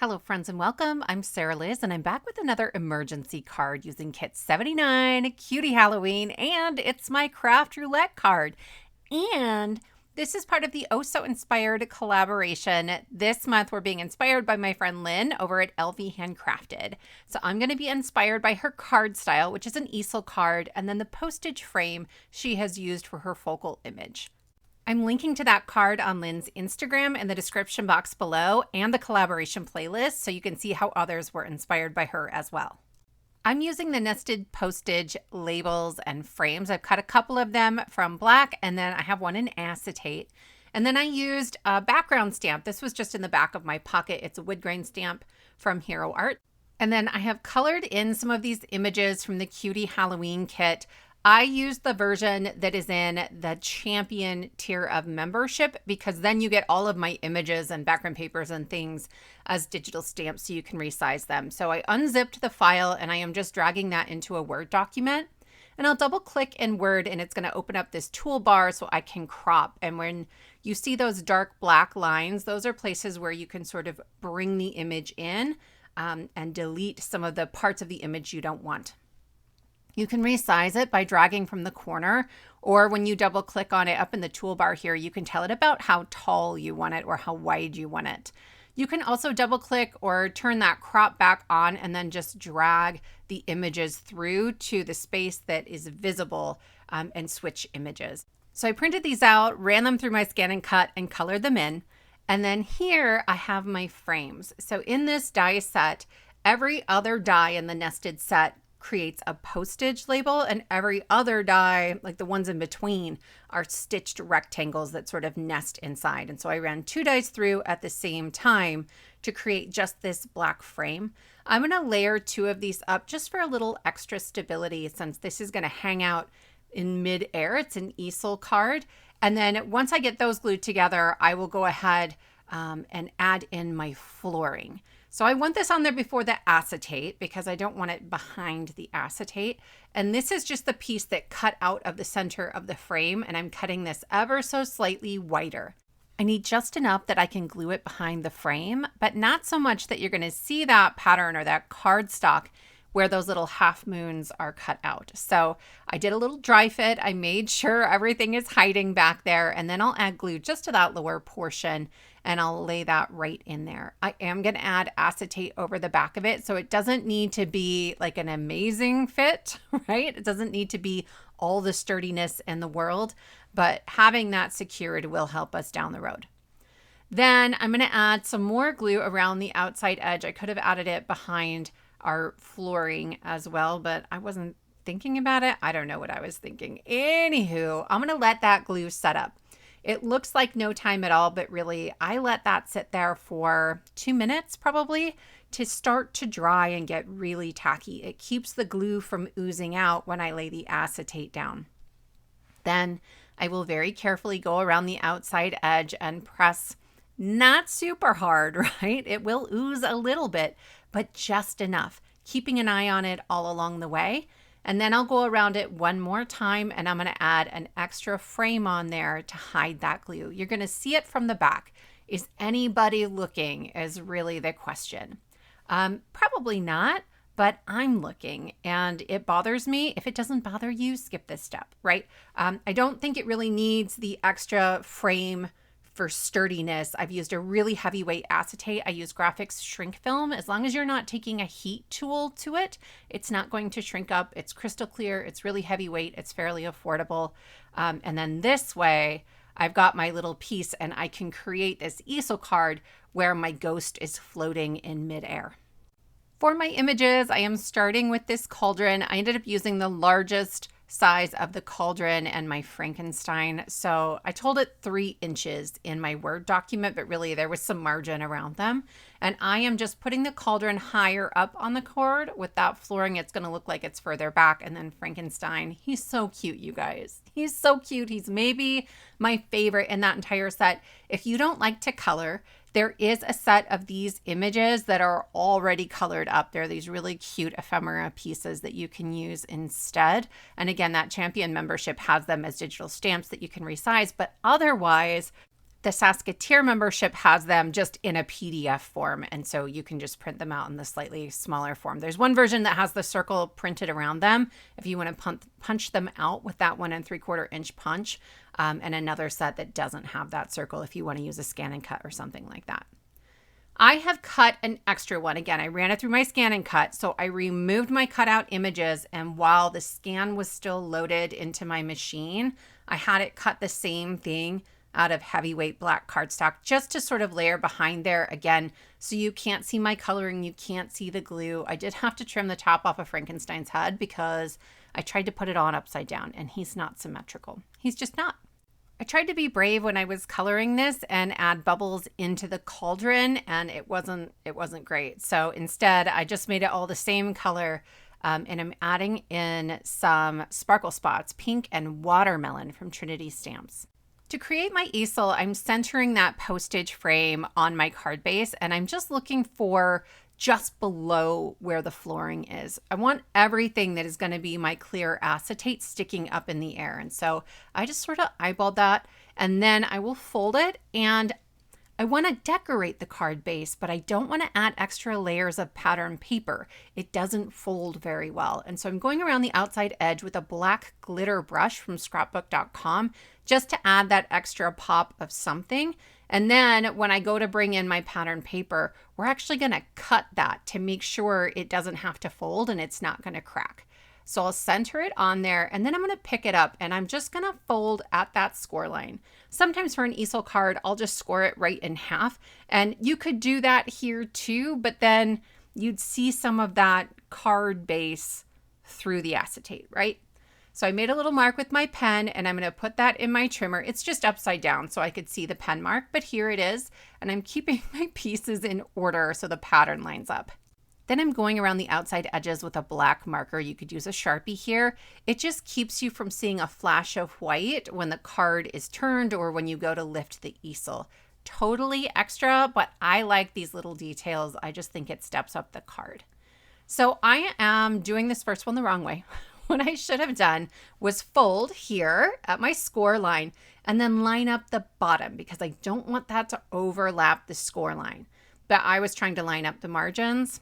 Hello friends and welcome. I'm Sarah Liz and I'm back with another emergency card using kit 79, Cutie Halloween, and it's my craft roulette card. And this is part of the Oh So Inspired collaboration. This month we're being inspired by my friend Lynn over at LV Handcrafted. So I'm going to be inspired by her card style, which is an easel card, and then the postage frame she has used for her focal image. I'm linking to that card on Lynn's Instagram in the description box below and the collaboration playlist so you can see how others were inspired by her as well. I'm using the nested postage labels and frames. I've cut a couple of them from black and then I have one in acetate. And then I used a background stamp. This was just in the back of my pocket. It's a Woodgrain stamp from Hero Art. And then I have colored in some of these images from the Cutie Halloween kit. I used the version that is in the champion tier of membership because then you get all of my images and background papers and things as digital stamps so you can resize them. So I unzipped the file and I am just dragging that into a Word document. And I'll double click in Word and it's going to open up this toolbar so I can crop. And when you see those dark black lines, those are places where you can sort of bring the image in and delete some of the parts of the image you don't want. You can resize it by dragging from the corner, or when you double click on it up in the toolbar here, you can tell it about how tall you want it or how wide you want it. You can also double click or turn that crop back on and then just drag the images through to the space that is visible and switch images. So I printed these out, ran them through my scan and cut and colored them in. And then here I have my frames. So in this die set, every other die in the nested set creates a postage label, and every other die, like the ones in between, are stitched rectangles that sort of nest inside. And so I ran two dies through at the same time to create just this black frame. I'm going to layer two of these up just for a little extra stability since this is going to hang out in mid-air. It's an easel card. And then once I get those glued together, I will go ahead and add in my flooring. So I want this on there before the acetate because I don't want it behind the acetate. And this is just the piece that cut out of the center of the frame, and I'm cutting this ever so slightly wider. I need just enough that I can glue it behind the frame, but not so much that you're going to see that pattern or that cardstock where those little half moons are cut out. So I did a little dry fit. I made sure everything is hiding back there, and then I'll add glue just to that lower portion and I'll lay that right in there. I am going to add acetate over the back of it. So it doesn't need to be like an amazing fit, right? It doesn't need to be all the sturdiness in the world, but having that secured will help us down the road. Then I'm going to add some more glue around the outside edge. I could have added it behind our flooring as well, but I wasn't thinking about it. I don't know what I was thinking. Anywho, I'm going to let that glue set up. It looks like no time at all, but really I let that sit there for 2 minutes probably to start to dry and get really tacky. It keeps the glue from oozing out when I lay the acetate down. Then I will very carefully go around the outside edge and press not super hard, right? It will ooze a little bit, but just enough, keeping an eye on it all along the way. And then I'll go around it one more time and I'm going to add an extra frame on there to hide that glue. You're going to see it from the back. Is anybody looking is really the question. Probably not, but I'm looking and it bothers me. If it doesn't bother you, skip this step, right? I don't think it really needs the extra frame for sturdiness. I've used a really heavyweight acetate. I use Grafix shrink film. As long as you're not taking a heat tool to it, it's not going to shrink up. It's crystal clear. It's really heavyweight. It's fairly affordable. And then this way, I've got my little piece and I can create this easel card where my ghost is floating in midair. For my images, I am starting with this cauldron. I ended up using the largest size of the cauldron and my Frankenstein. So I told it 3 inches in my Word document, but really there was some margin around them. And I am just putting the cauldron higher up on the card. With that flooring, it's going to look like it's further back. And then Frankenstein, he's so cute, you guys. He's so cute. He's maybe my favorite in that entire set. If you don't like to color, there is a set of these images that are already colored up. They're these really cute ephemera pieces that you can use instead. And again, that champion membership has them as digital stamps that you can resize, but otherwise The Saskatoon membership has them just in a PDF form, and so you can just print them out in the slightly smaller form. There's one version that has the circle printed around them if you want to punch them out with that 1 3/4 inch punch, and another set that doesn't have that circle if you want to use a scan and cut or something like that. I have cut an extra one. Again, I ran it through my scan and cut, so I removed my cutout images, and while the scan was still loaded into my machine, I had it cut the same thing out of heavyweight black cardstock just to sort of layer behind there again, so you can't see my coloring, you can't see the glue. I did have to trim the top off of Frankenstein's head because I tried to put it on upside down and he's not symmetrical. He's just not. I tried to be brave when I was coloring this and add bubbles into the cauldron, and it wasn't great. So instead I just made it all the same color, and I'm adding in some sparkle spots, pink and watermelon from Trinity stamps. To create my easel, I'm centering that postage frame on my card base, and I'm just looking for just below where the flooring is. I want everything that is going to be my clear acetate sticking up in the air. And so I just sort of eyeballed that, and then I will fold it, and I want to decorate the card base, but I don't want to add extra layers of pattern paper. It doesn't fold very well. And so I'm going around the outside edge with a black glitter brush from scrapbook.com just to add that extra pop of something. And then when I go to bring in my pattern paper, we're actually going to cut that to make sure it doesn't have to fold and it's not going to crack. So I'll center it on there, and then I'm going to pick it up, and I'm just going to fold at that score line. Sometimes for an easel card, I'll just score it right in half, and you could do that here too, but then you'd see some of that card base through the acetate, right? So I made a little mark with my pen, and I'm going to put that in my trimmer. It's just upside down so I could see the pen mark, but here it is, and I'm keeping my pieces in order so the pattern lines up. Then I'm going around the outside edges with a black marker. You could use a Sharpie here. It just keeps you from seeing a flash of white when the card is turned or when you go to lift the easel. Totally extra, but I like these little details. I just think it steps up the card. So I am doing this first one the wrong way. What I should have done was fold here at my score line and then line up the bottom because I don't want that to overlap the score line. But I was trying to line up the margins.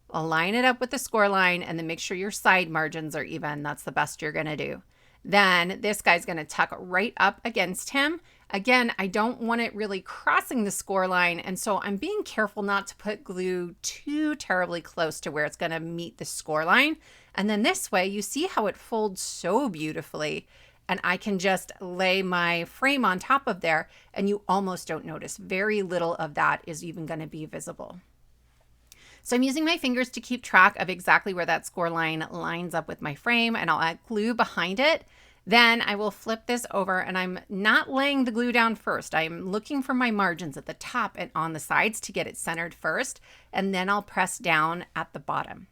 I'll line it up with the score line and then make sure your side margins are even. That's the best you're going to do. Then this guy's going to tuck right up against him. Again, I don't want it really crossing the score line, and so I'm being careful not to put glue too terribly close to where it's going to meet the score line. And then this way, you see how it folds so beautifully, and I can just lay my frame on top of there, and you almost don't notice. Very little of that is even going to be visible. So I'm using my fingers to keep track of exactly where that score line lines up with my frame, and I'll add glue behind it. Then I will flip this over, and I'm not laying the glue down first. I'm looking for my margins at the top and on the sides to get it centered first, and then I'll press down at the bottom.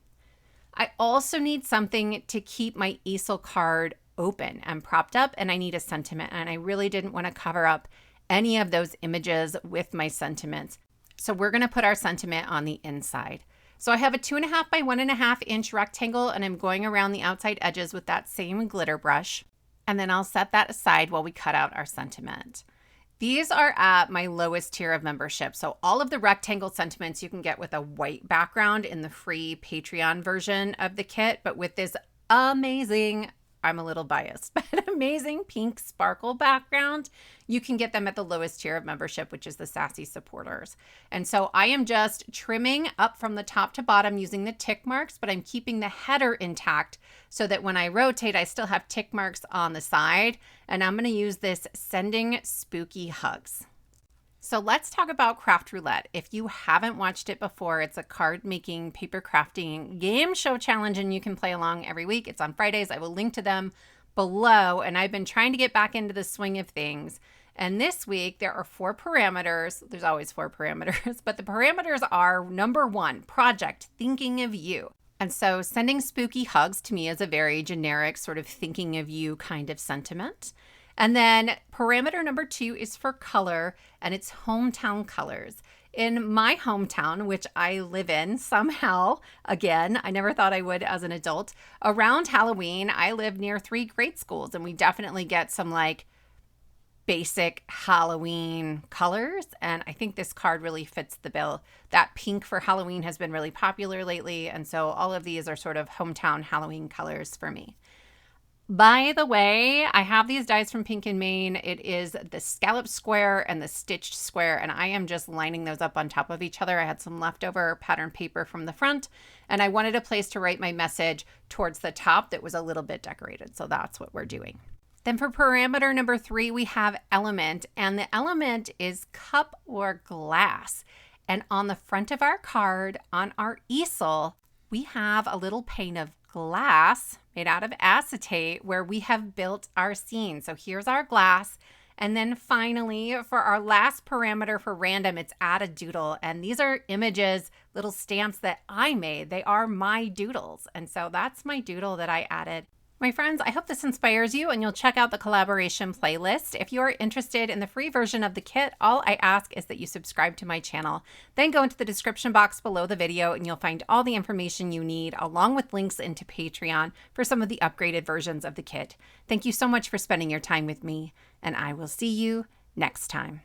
I also need something to keep my easel card open and propped up, and I need a sentiment, and I really didn't want to cover up any of those images with my sentiments. So we're going to put our sentiment on the inside. So I have a 2.5 by 1.5 inch rectangle, and I'm going around the outside edges with that same glitter brush. And then I'll set that aside while we cut out our sentiment. These are at my lowest tier of membership. So all of the rectangle sentiments you can get with a white background in the free Patreon version of the kit, but with this amazing, I'm a little biased, but amazing pink sparkle background, you can get them at the lowest tier of membership, which is the Sassy Supporters. And so I am just trimming up from the top to bottom using the tick marks, but I'm keeping the header intact so that when I rotate, I still have tick marks on the side. And I'm going to use this Sending Spooky Hugs. So let's talk about Craft Roulette. If you haven't watched it before, it's a card making, paper crafting game show challenge, and you can play along every week. It's on Fridays. I will link to them below, and I've been trying to get back into the swing of things. And this week, there are 4 parameters. There's always 4 parameters, but the parameters are: number 1, project, thinking of you. And so sending spooky hugs to me is a very generic sort of thinking of you kind of sentiment. And then parameter number 2 is for color, and it's hometown colors. In my hometown, which I live in somehow, again, I never thought I would as an adult, around Halloween, I live near 3 grade schools, and we definitely get some like basic Halloween colors, and I think this card really fits the bill. That pink for Halloween has been really popular lately, and so all of these are sort of hometown Halloween colors for me. By the way, I have these dies from Pink and Main. It is the scallop square and the stitched square, and I am just lining those up on top of each other. I had some leftover pattern paper from the front, and I wanted a place to write my message towards the top that was a little bit decorated, so that's what we're doing. Then for parameter number 3, we have element, and the element is cup or glass. And on the front of our card, on our easel, we have a little pane of glass made out of acetate where we have built our scene. So here's our glass. And then finally, for our last parameter for random, it's add a doodle. And these are images, little stamps that I made. They are my doodles. And so that's my doodle that I added. My friends, I hope this inspires you and you'll check out the collaboration playlist. If you are interested in the free version of the kit, all I ask is that you subscribe to my channel. Then go into the description box below the video and you'll find all the information you need along with links into Patreon for some of the upgraded versions of the kit. Thank you so much for spending your time with me, and I will see you next time.